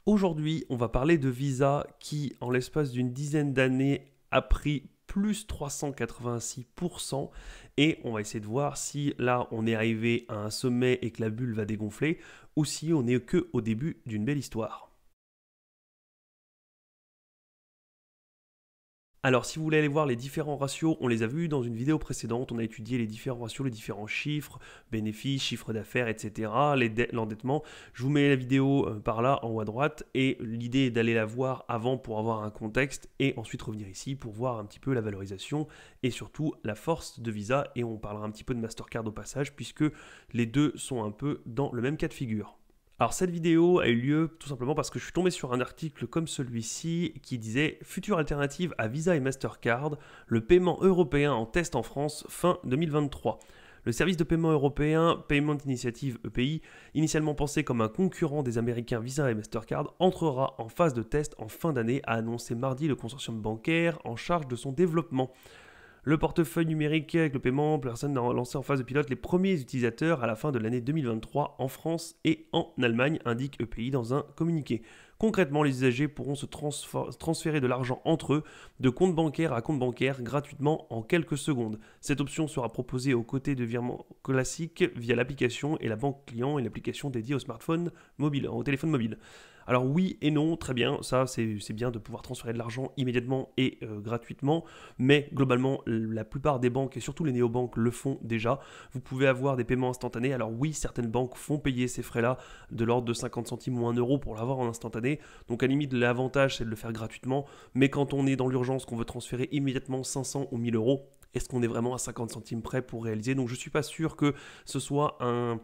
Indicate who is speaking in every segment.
Speaker 1: Aujourd'hui, on va parler de Visa qui, en l'espace d'une dizaine d'années, a pris plus 386% et on va essayer de voir si là on est arrivé à un sommet et que la bulle va dégonfler ou si on n'est que au début d'une belle histoire. Alors, si vous voulez aller voir les différents ratios, on les a vus dans une vidéo précédente. On a étudié les différents ratios, les différents chiffres, bénéfices, chiffre d'affaires, etc. L'endettement. Je vous mets la vidéo par là, en haut à droite. Et l'idée est d'aller la voir avant pour avoir un contexte et ensuite revenir ici pour voir un petit peu la valorisation et surtout la force de Visa. Et on parlera un petit peu de Mastercard au passage puisque les deux sont un peu dans le même cas de figure. Alors cette vidéo a eu lieu tout simplement parce que je suis tombé sur un article comme celui-ci qui disait « Future alternative à Visa et Mastercard, le paiement européen en test en France fin 2023 ». Le service de paiement européen Payment Initiative EPI, initialement pensé comme un concurrent des Américains Visa et Mastercard, entrera en phase de test en fin d'année, a annoncé mardi le consortium bancaire en charge de son développement. Le portefeuille numérique avec le paiement, personne a lancé en phase de pilote les premiers utilisateurs à la fin de l'année 2023 en France et en Allemagne, indique EPI dans un communiqué. Concrètement, les usagers pourront se transférer de l'argent entre eux, de compte bancaire à compte bancaire, gratuitement en quelques secondes. Cette option sera proposée aux côtés de virements classiques via l'application et la banque client et l'application dédiée au smartphone mobile, au téléphone mobile. Alors oui et non, très bien, ça c'est bien de pouvoir transférer de l'argent immédiatement et gratuitement, mais globalement la plupart des banques et surtout les néobanques le font déjà. Vous pouvez avoir des paiements instantanés, alors oui, certaines banques font payer ces frais-là de l'ordre de 50 centimes ou 1 euro pour l'avoir en instantané, donc à la limite l'avantage c'est de le faire gratuitement, mais quand on est dans l'urgence, qu'on veut transférer immédiatement 500 ou 1000 euros, est-ce qu'on est vraiment à 50 centimes près pour réaliser? Donc je ne suis pas sûr que ce soit un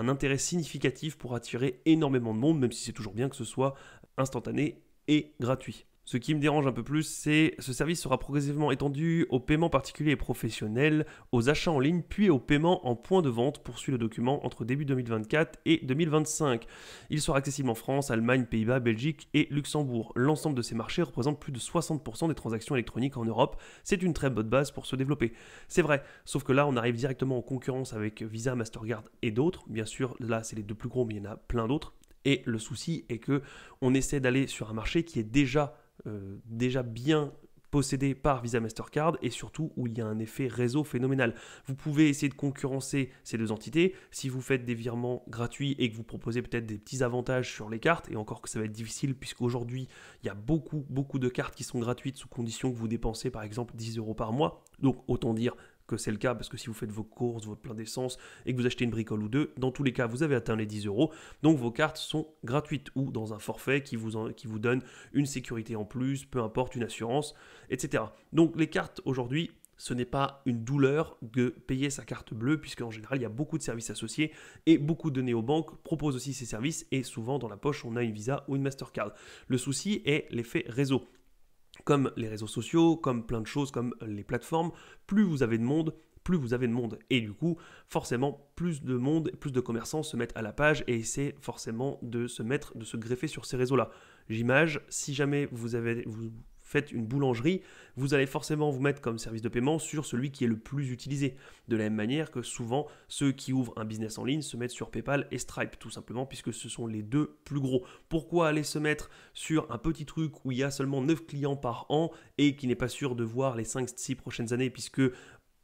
Speaker 1: intérêt significatif pour attirer énormément de monde, même si c'est toujours bien que ce soit instantané et gratuit. Ce qui me dérange un peu plus, c'est que ce service sera progressivement étendu aux paiements particuliers et professionnels, aux achats en ligne, puis aux paiements en point de vente, poursuit le document, entre début 2024 et 2025. Il sera accessible en France, Allemagne, Pays-Bas, Belgique et Luxembourg. L'ensemble de ces marchés représente plus de 60% des transactions électroniques en Europe. C'est une très bonne base pour se développer. C'est vrai, sauf que là, on arrive directement en concurrence avec Visa, Mastercard et d'autres. Bien sûr, là, c'est les deux plus gros, mais il y en a plein d'autres. Et le souci est que on essaie d'aller sur un marché qui est déjà bien possédé par Visa Mastercard et surtout où il y a un effet réseau phénoménal. Vous pouvez essayer de concurrencer ces deux entités si vous faites des virements gratuits et que vous proposez peut-être des petits avantages sur les cartes, et encore que ça va être difficile puisqu'aujourd'hui il y a beaucoup de cartes qui sont gratuites sous condition que vous dépensez par exemple 10 euros par mois, donc autant dire que c'est le cas parce que si vous faites vos courses, votre plein d'essence et que vous achetez une bricole ou deux, dans tous les cas vous avez atteint les 10 euros, donc vos cartes sont gratuites ou dans un forfait qui vous donne une sécurité en plus, peu importe, une assurance, etc. Donc les cartes aujourd'hui, ce n'est pas une douleur de payer sa carte bleue puisqu'en général il y a beaucoup de services associés et beaucoup de néobanques proposent aussi ces services et souvent dans la poche on a une Visa ou une Mastercard. Le souci est l'effet réseau. Comme les réseaux sociaux, comme plein de choses, comme les plateformes, plus vous avez de monde, plus vous avez de monde. Et du coup, forcément, plus de monde, plus de commerçants se mettent à la page et essaient forcément de se greffer sur ces réseaux-là. J'imagine, si jamais vous faites une boulangerie, vous allez forcément vous mettre comme service de paiement sur celui qui est le plus utilisé. De la même manière que souvent, ceux qui ouvrent un business en ligne se mettent sur PayPal et Stripe, tout simplement, puisque ce sont les deux plus gros. Pourquoi aller se mettre sur un petit truc où il y a seulement 9 clients par an et qui n'est pas sûr de voir les 5-6 prochaines années, puisque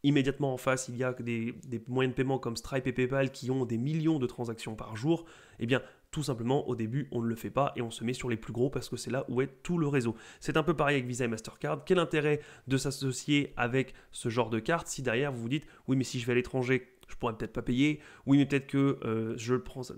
Speaker 1: immédiatement en face, il y a des moyens de paiement comme Stripe et PayPal qui ont des millions de transactions par jour, eh bien, tout simplement, au début, on ne le fait pas et on se met sur les plus gros parce que c'est là où est tout le réseau. C'est un peu pareil avec Visa et Mastercard. Quel intérêt de s'associer avec ce genre de carte si derrière vous vous dites « Oui, mais si je vais à l'étranger, je pourrais peut-être pas payer. Oui, mais peut-être que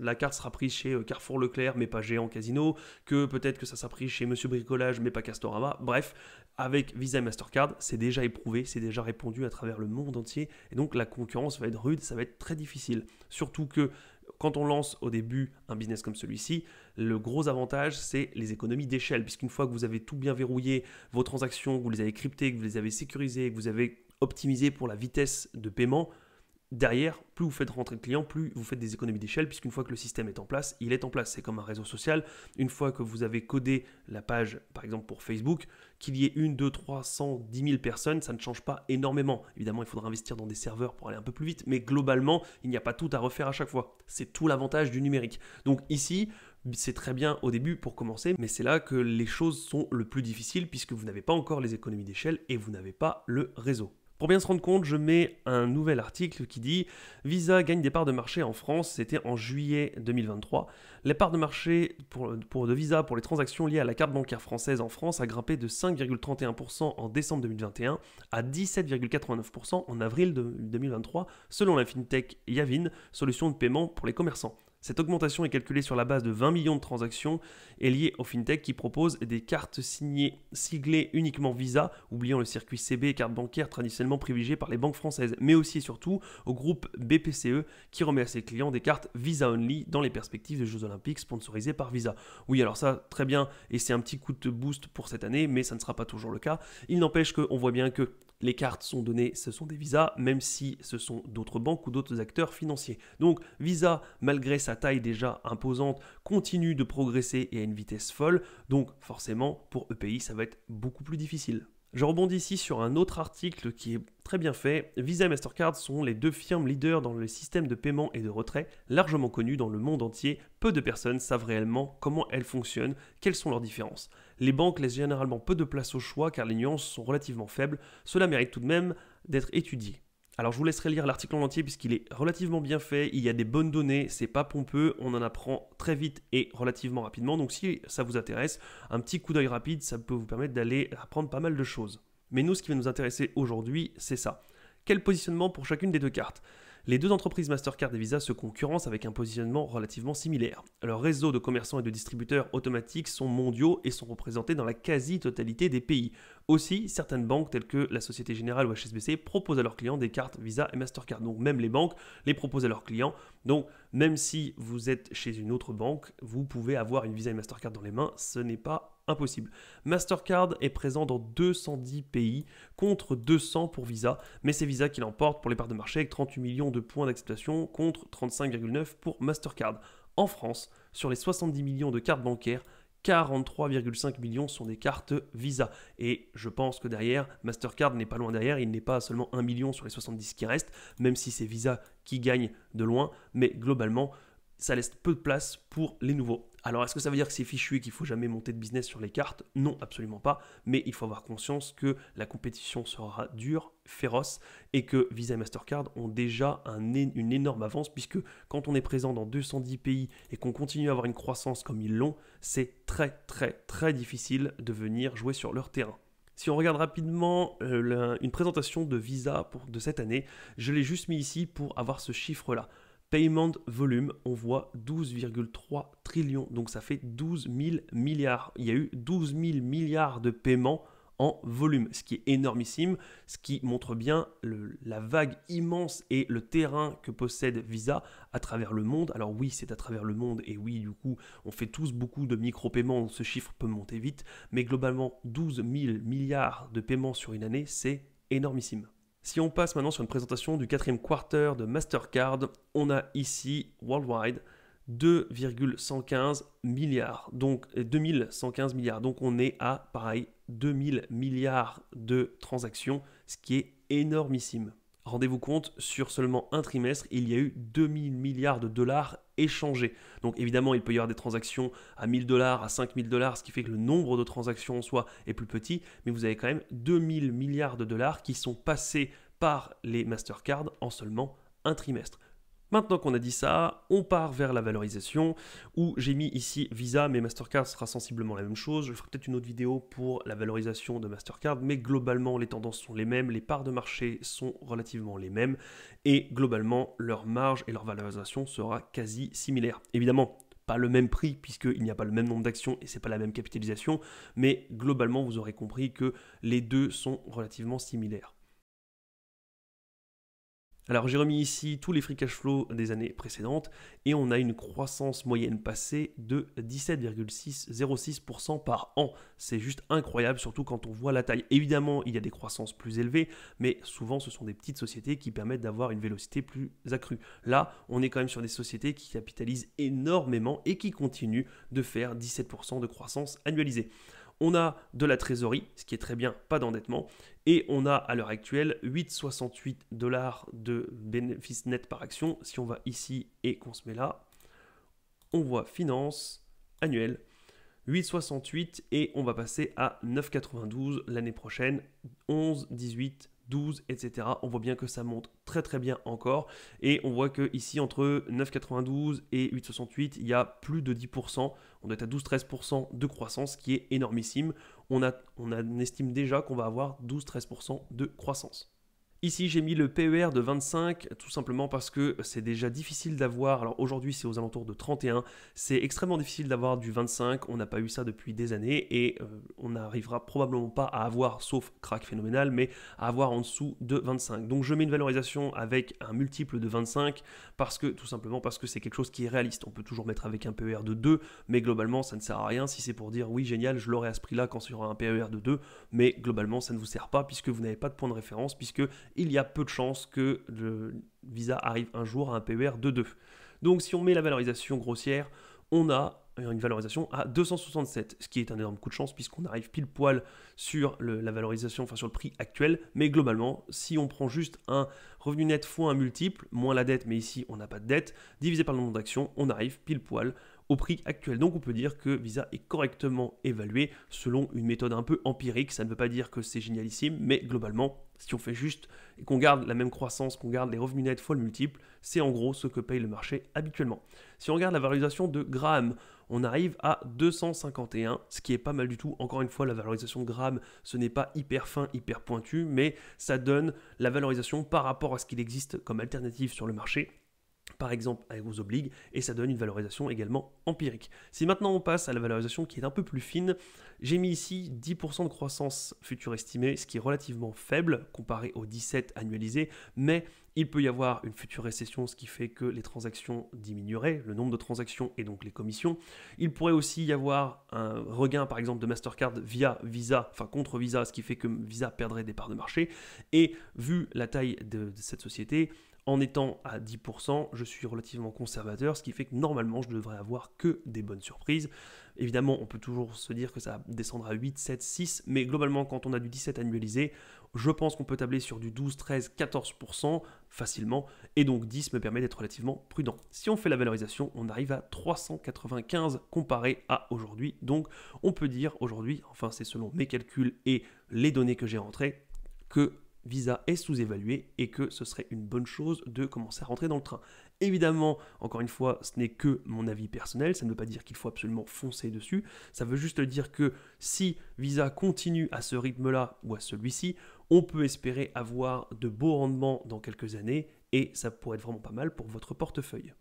Speaker 1: la carte sera prise chez Carrefour Leclerc, mais pas Géant Casino. Que peut-être que ça sera pris chez Monsieur Bricolage, mais pas Castorama. » Bref, avec Visa et Mastercard, c'est déjà éprouvé, c'est déjà répandu à travers le monde entier. Et donc, la concurrence va être rude, ça va être très difficile. Surtout que quand on lance au début un business comme celui-ci, le gros avantage, c'est les économies d'échelle. Puisqu'une fois que vous avez tout bien verrouillé, vos transactions, que vous les avez cryptées, que vous les avez sécurisées, que vous avez optimisé pour la vitesse de paiement, derrière, plus vous faites rentrer de clients, plus vous faites des économies d'échelle, puisqu'une fois que le système est en place, il est en place. C'est comme un réseau social. Une fois que vous avez codé la page, par exemple pour Facebook, qu'il y ait 1, 2, 3, 100, 10 000 personnes, ça ne change pas énormément. Évidemment, il faudra investir dans des serveurs pour aller un peu plus vite, mais globalement, il n'y a pas tout à refaire à chaque fois. C'est tout l'avantage du numérique. Donc ici, C'est très bien au début pour commencer, mais c'est là que les choses sont le plus difficiles puisque vous n'avez pas encore les économies d'échelle et vous n'avez pas le réseau. Pour bien se rendre compte, je mets un nouvel article qui dit « Visa gagne des parts de marché en France », c'était en juillet 2023. Les parts de marché de Visa pour les transactions liées à la carte bancaire française en France a grimpé de 5,31% en décembre 2021 à 17,89% en avril 2023, selon la fintech Yavin, solution de paiement pour les commerçants. Cette augmentation est calculée sur la base de 20 millions de transactions et liée aux fintech qui proposent des cartes siglées uniquement Visa, oubliant le circuit CB, carte bancaire traditionnellement privilégiée par les banques françaises, mais aussi et surtout au groupe BPCE qui remet à ses clients des cartes Visa Only dans les perspectives des Jeux Olympiques sponsorisés par Visa. Oui, alors ça, très bien, et c'est un petit coup de boost pour cette année, mais ça ne sera pas toujours le cas. Il n'empêche qu'on voit bien que les cartes sont données, ce sont des Visa, même si ce sont d'autres banques ou d'autres acteurs financiers. Donc Visa, malgré sa taille déjà imposante, continue de progresser et à une vitesse folle. Donc forcément, pour EPI, ça va être beaucoup plus difficile. Je rebondis ici sur un autre article qui est très bien fait. Visa et Mastercard sont les deux firmes leaders dans le système de paiement et de retrait, largement connus dans le monde entier. Peu de personnes savent réellement comment elles fonctionnent, quelles sont leurs différences. Les banques laissent généralement peu de place au choix car les nuances sont relativement faibles. Cela mérite tout de même d'être étudié. Alors je vous laisserai lire l'article en entier puisqu'il est relativement bien fait, il y a des bonnes données, c'est pas pompeux, on en apprend très vite et relativement rapidement. Donc si ça vous intéresse, un petit coup d'œil rapide, ça peut vous permettre d'aller apprendre pas mal de choses. Mais nous, ce qui va nous intéresser aujourd'hui, c'est ça. Quel positionnement pour chacune des deux cartes ? Les deux entreprises Mastercard et Visa se concurrencent avec un positionnement relativement similaire. Leurs réseaux de commerçants et de distributeurs automatiques sont mondiaux et sont représentés dans la quasi-totalité des pays. Aussi, certaines banques telles que la Société Générale ou HSBC proposent à leurs clients des cartes Visa et Mastercard. Donc même les banques les proposent à leurs clients. Donc même si vous êtes chez une autre banque, vous pouvez avoir une Visa et Mastercard dans les mains, ce n'est pas impossible. Mastercard est présent dans 210 pays contre 200 pour Visa, mais c'est Visa qui l'emporte pour les parts de marché avec 38 millions de points d'acceptation contre 35,9 pour Mastercard. En France, sur les 70 millions de cartes bancaires, 43,5 millions sont des cartes Visa. Et je pense que derrière, Mastercard n'est pas loin derrière, il n'est pas seulement 1 million sur les 70 qui restent, même si c'est Visa qui gagne de loin, mais globalement, ça laisse peu de place pour les nouveaux. Alors, est-ce que ça veut dire que c'est fichu et qu'il ne faut jamais monter de business sur les cartes ? Non, absolument pas. Mais il faut avoir conscience que la compétition sera dure, féroce, et que Visa et Mastercard ont déjà une énorme avance, puisque quand on est présent dans 210 pays et qu'on continue à avoir une croissance comme ils l'ont, c'est très difficile de venir jouer sur leur terrain. Si on regarde rapidement une présentation de Visa de cette année, je l'ai juste mis ici pour avoir ce chiffre-là. Payment volume, on voit 12,3 trillions, donc ça fait 12 000 milliards. Il y a eu 12 000 milliards de paiements en volume, ce qui est énormissime, ce qui montre bien la vague immense et le terrain que possède Visa à travers le monde. Alors oui, c'est à travers le monde et oui, du coup, on fait tous beaucoup de micro-paiements, donc ce chiffre peut monter vite, mais globalement, 12 000 milliards de paiements sur une année, c'est énormissime. Si on passe maintenant sur une présentation du quatrième quarter de Mastercard, on a ici worldwide 2,115 milliards, donc 2115 milliards. Donc on est à, pareil, 2000 milliards de transactions, ce qui est énormissime. Rendez-vous compte, sur seulement un trimestre, il y a eu 2000 milliards de dollars échangés. Donc évidemment, il peut y avoir des transactions à 1000 dollars, à 5000 dollars, ce qui fait que le nombre de transactions en soi est plus petit, mais vous avez quand même 2000 milliards de dollars qui sont passés par les Mastercard en seulement un trimestre. Maintenant qu'on a dit ça, on part vers la valorisation où j'ai mis ici Visa, mais Mastercard sera sensiblement la même chose. Je ferai peut-être une autre vidéo pour la valorisation de Mastercard, mais globalement les tendances sont les mêmes, les parts de marché sont relativement les mêmes et globalement leur marge et leur valorisation sera quasi similaire. Évidemment, pas le même prix puisqu'il n'y a pas le même nombre d'actions et c'est pas la même capitalisation, mais globalement vous aurez compris que les deux sont relativement similaires. Alors j'ai remis ici tous les free cash flow des années précédentes et on a une croissance moyenne passée de 17,06% par an. C'est juste incroyable, surtout quand on voit la taille. Évidemment, il y a des croissances plus élevées, mais souvent ce sont des petites sociétés qui permettent d'avoir une vélocité plus accrue. Là, on est quand même sur des sociétés qui capitalisent énormément et qui continuent de faire 17% de croissance annualisée. On a de la trésorerie, ce qui est très bien, pas d'endettement. Et on a à l'heure actuelle 8,68 $ de bénéfice net par action. Si on va ici et qu'on se met là, on voit finance, annuel. 8,68 et on va passer à 9,92 l'année prochaine, 11, 18, 12, etc. On voit bien que ça monte très bien encore et on voit que ici entre 9,92 et 8,68 il y a plus de 10%, on doit être à 12-13% de croissance, qui est énormissime. On estime déjà qu'on va avoir 12-13% de croissance. Ici, j'ai mis le PER de 25, tout simplement parce que c'est déjà difficile d'avoir. Alors aujourd'hui, c'est aux alentours de 31. C'est extrêmement difficile d'avoir du 25. On n'a pas eu ça depuis des années et on n'arrivera probablement pas à avoir, sauf crack phénoménal, mais à avoir en dessous de 25. Donc je mets une valorisation avec un multiple de 25 tout simplement parce que c'est quelque chose qui est réaliste. On peut toujours mettre avec un PER de 2, mais globalement, ça ne sert à rien si c'est pour dire oui, génial, je l'aurai à ce prix-là quand il y aura un PER de 2, mais globalement, ça ne vous sert pas puisque vous n'avez pas de point de référence, puisque il y a peu de chances que le Visa arrive un jour à un PER de 2. Donc si on met la valorisation grossière, on a une valorisation à 267, ce qui est un énorme coup de chance puisqu'on arrive pile poil sur la valorisation, enfin sur le prix actuel. Mais globalement, si on prend juste un revenu net fois un multiple, moins la dette, mais ici on n'a pas de dette, divisé par le nombre d'actions, on arrive pile poil au prix actuel. Donc on peut dire que Visa est correctement évalué selon une méthode un peu empirique. Ça ne veut pas dire que c'est génialissime, mais globalement, si on fait juste et qu'on garde la même croissance, qu'on garde les revenus nets fois le multiple, c'est en gros ce que paye le marché habituellement. Si on regarde la valorisation de Graham, on arrive à 251, ce qui est pas mal du tout. Encore une fois, la valorisation de Graham, ce n'est pas hyper fin, hyper pointu, mais ça donne la valorisation par rapport à ce qu'il existe comme alternative sur le marché, par exemple avec vos obligues, et ça donne une valorisation également empirique. Si maintenant on passe à la valorisation qui est un peu plus fine, j'ai mis ici 10% de croissance future estimée, ce qui est relativement faible comparé aux 17 annualisés, mais il peut y avoir une future récession, ce qui fait que les transactions diminueraient, le nombre de transactions et donc les commissions. Il pourrait aussi y avoir un regain par exemple de Mastercard via Visa, enfin contre Visa, ce qui fait que Visa perdrait des parts de marché. Et vu la taille de cette société, en étant à 10%, je suis relativement conservateur, ce qui fait que normalement, je ne devrais avoir que des bonnes surprises. Évidemment, on peut toujours se dire que ça descendra à 8, 7, 6, mais globalement, quand on a du 17 annualisé, je pense qu'on peut tabler sur du 12, 13, 14% facilement, et donc 10 me permet d'être relativement prudent. Si on fait la valorisation, on arrive à 395 comparé à aujourd'hui, donc on peut dire aujourd'hui, enfin c'est selon mes calculs et les données que j'ai rentrées, que Visa est sous-évalué et que ce serait une bonne chose de commencer à rentrer dans le train. Évidemment, encore une fois, ce n'est que mon avis personnel, ça ne veut pas dire qu'il faut absolument foncer dessus, ça veut juste dire que si Visa continue à ce rythme-là ou à celui-ci, on peut espérer avoir de beaux rendements dans quelques années et ça pourrait être vraiment pas mal pour votre portefeuille.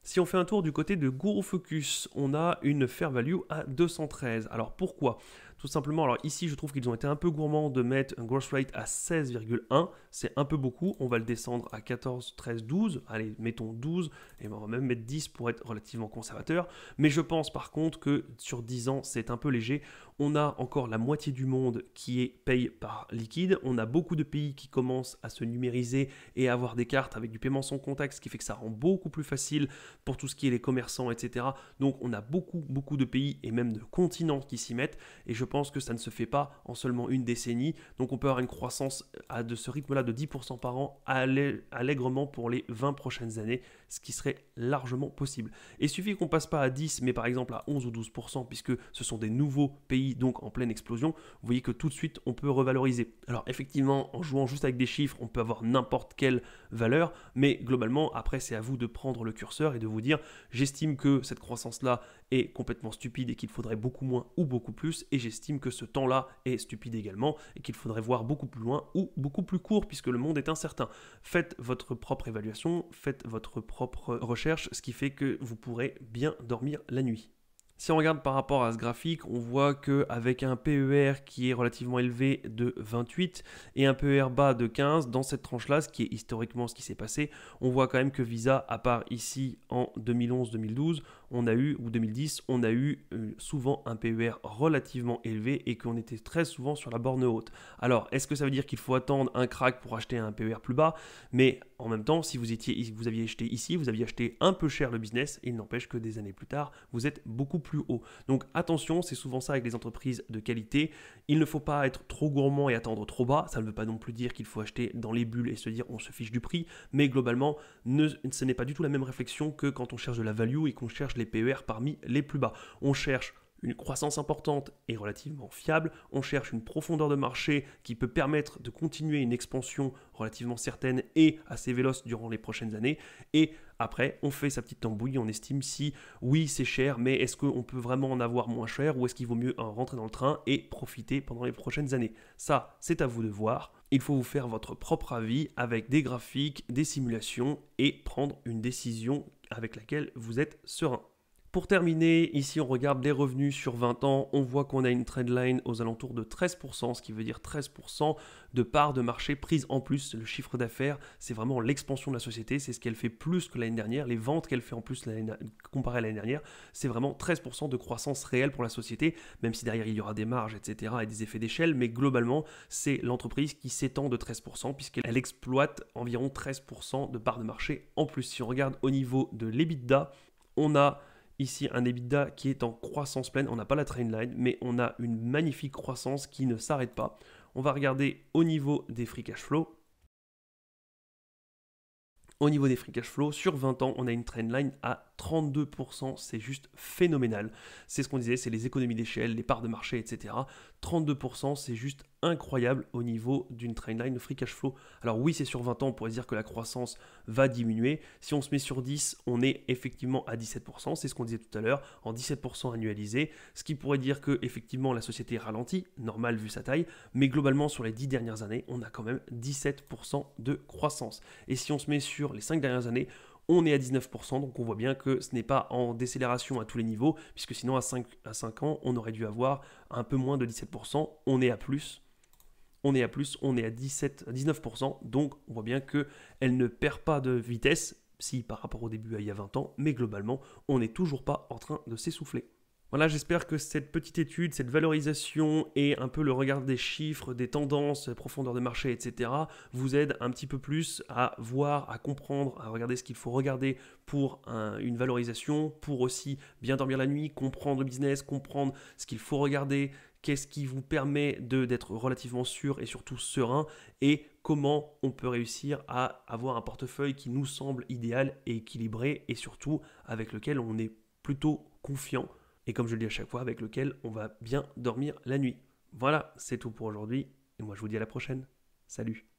Speaker 1: Si on fait un tour du côté de Guru Focus, on a une fair value à 213. Alors pourquoi ? Tout simplement, alors ici je trouve qu'ils ont été un peu gourmands de mettre un growth rate à 16,1, c'est un peu beaucoup, on va le descendre à 14, 13, 12, allez mettons 12, et on va même mettre 10 pour être relativement conservateur, mais je pense par contre que sur 10 ans c'est un peu léger, on a encore la moitié du monde qui est paye par liquide, on a beaucoup de pays qui commencent à se numériser et à avoir des cartes avec du paiement sans contact, ce qui fait que ça rend beaucoup plus facile pour tout ce qui est les commerçants, etc. Donc on a beaucoup de pays et même de continents qui s'y mettent, et je pense que ça ne se fait pas en seulement une décennie, donc on peut avoir une croissance de ce rythme-là de 10% par an allègrement pour les 20 prochaines années, ce qui serait largement possible. Et il suffit qu'on passe pas à 10, mais par exemple à 11 ou 12%, puisque ce sont des nouveaux pays, donc en pleine explosion, vous voyez que tout de suite, on peut revaloriser. Alors effectivement, en jouant juste avec des chiffres, on peut avoir n'importe quelle valeur, mais globalement, après, c'est à vous de prendre le curseur et de vous dire, j'estime que cette croissance-là est complètement stupide et qu'il faudrait beaucoup moins ou beaucoup plus, et j'estime que ce temps-là est stupide également et qu'il faudrait voir beaucoup plus loin ou beaucoup plus court puisque le monde est incertain. Faites votre propre évaluation, faites votre propre recherche, ce qui fait que vous pourrez bien dormir la nuit. Si on regarde par rapport à ce graphique, on voit qu'avec un PER qui est relativement élevé de 28 et un PER bas de 15, dans cette tranche-là, ce qui est historiquement ce qui s'est passé, on voit quand même que Visa, à part ici en 2011-2012, on a eu, ou 2010, on a eu souvent un PER relativement élevé et qu'on était très souvent sur la borne haute. Alors, est-ce que ça veut dire qu'il faut attendre un crack pour acheter un PER plus bas? Mais en même temps, si vous aviez acheté ici, vous aviez acheté un peu cher le business, il n'empêche que des années plus tard, vous êtes beaucoup plus haut. Donc attention, c'est souvent ça avec les entreprises de qualité. Il ne faut pas être trop gourmand et attendre trop bas. Ça ne veut pas non plus dire qu'il faut acheter dans les bulles et se dire on se fiche du prix. Mais globalement, ce n'est pas du tout la même réflexion que quand on cherche de la value et qu'on cherche les les PER parmi les plus bas. On cherche une croissance importante et relativement fiable, on cherche une profondeur de marché qui peut permettre de continuer une expansion relativement certaine et assez véloce durant les prochaines années, et après on fait sa petite tambouille, on estime si oui c'est cher, mais est-ce qu'on peut vraiment en avoir moins cher, ou est-ce qu'il vaut mieux rentrer dans le train et profiter pendant les prochaines années. Ça, c'est à vous de voir. Il faut vous faire votre propre avis avec des graphiques, des simulations et prendre une décision avec laquelle vous êtes serein. Pour terminer, ici on regarde les revenus sur 20 ans, on voit qu'on a une trendline aux alentours de 13%, ce qui veut dire 13% de parts de marché prises en plus. Le chiffre d'affaires, c'est vraiment l'expansion de la société, c'est ce qu'elle fait plus que l'année dernière, les ventes qu'elle fait en plus comparé à l'année dernière, c'est vraiment 13% de croissance réelle pour la société, même si derrière il y aura des marges, etc. et des effets d'échelle, mais globalement, c'est l'entreprise qui s'étend de 13% puisqu'elle exploite environ 13% de parts de marché en plus. Si on regarde au niveau de l'EBITDA, on a ici un EBITDA qui est en croissance pleine, on n'a pas la trendline, mais on a une magnifique croissance qui ne s'arrête pas. On va regarder au niveau des free cash flow. Au niveau des free cash flow, sur 20 ans, on a une trendline à 32%, c'est juste phénoménal. C'est ce qu'on disait, c'est les économies d'échelle, les parts de marché, etc. 32%, c'est juste incroyable au niveau d'une trendline de free cash flow. Alors oui, c'est sur 20 ans, on pourrait dire que la croissance va diminuer. Si on se met sur 10, on est effectivement à 17%, c'est ce qu'on disait tout à l'heure, en 17% annualisé, ce qui pourrait dire que effectivement la société ralentit, normal vu sa taille, mais globalement sur les 10 dernières années, on a quand même 17% de croissance. Et si on se met sur les 5 dernières années, on est à 19%, donc on voit bien que ce n'est pas en décélération à tous les niveaux, puisque sinon à 5 ans, on aurait dû avoir un peu moins de 17%, on est à plus. On est à 19%, donc on voit bien qu'elle ne perd pas de vitesse, si par rapport au début il y a 20 ans, mais globalement, on n'est toujours pas en train de s'essouffler. Voilà, j'espère que cette petite étude, cette valorisation et un peu le regard des chiffres, des tendances, profondeur de marché, etc. vous aide un petit peu plus à voir, à comprendre, à regarder ce qu'il faut regarder pour une valorisation, pour aussi bien dormir la nuit, comprendre le business, comprendre ce qu'il faut regarder, qu'est-ce qui vous permet d'être relativement sûr et surtout serein, et comment on peut réussir à avoir un portefeuille qui nous semble idéal et équilibré, et surtout avec lequel on est plutôt confiant, et comme je le dis à chaque fois, avec lequel on va bien dormir la nuit. Voilà, c'est tout pour aujourd'hui, et moi je vous dis à la prochaine. Salut!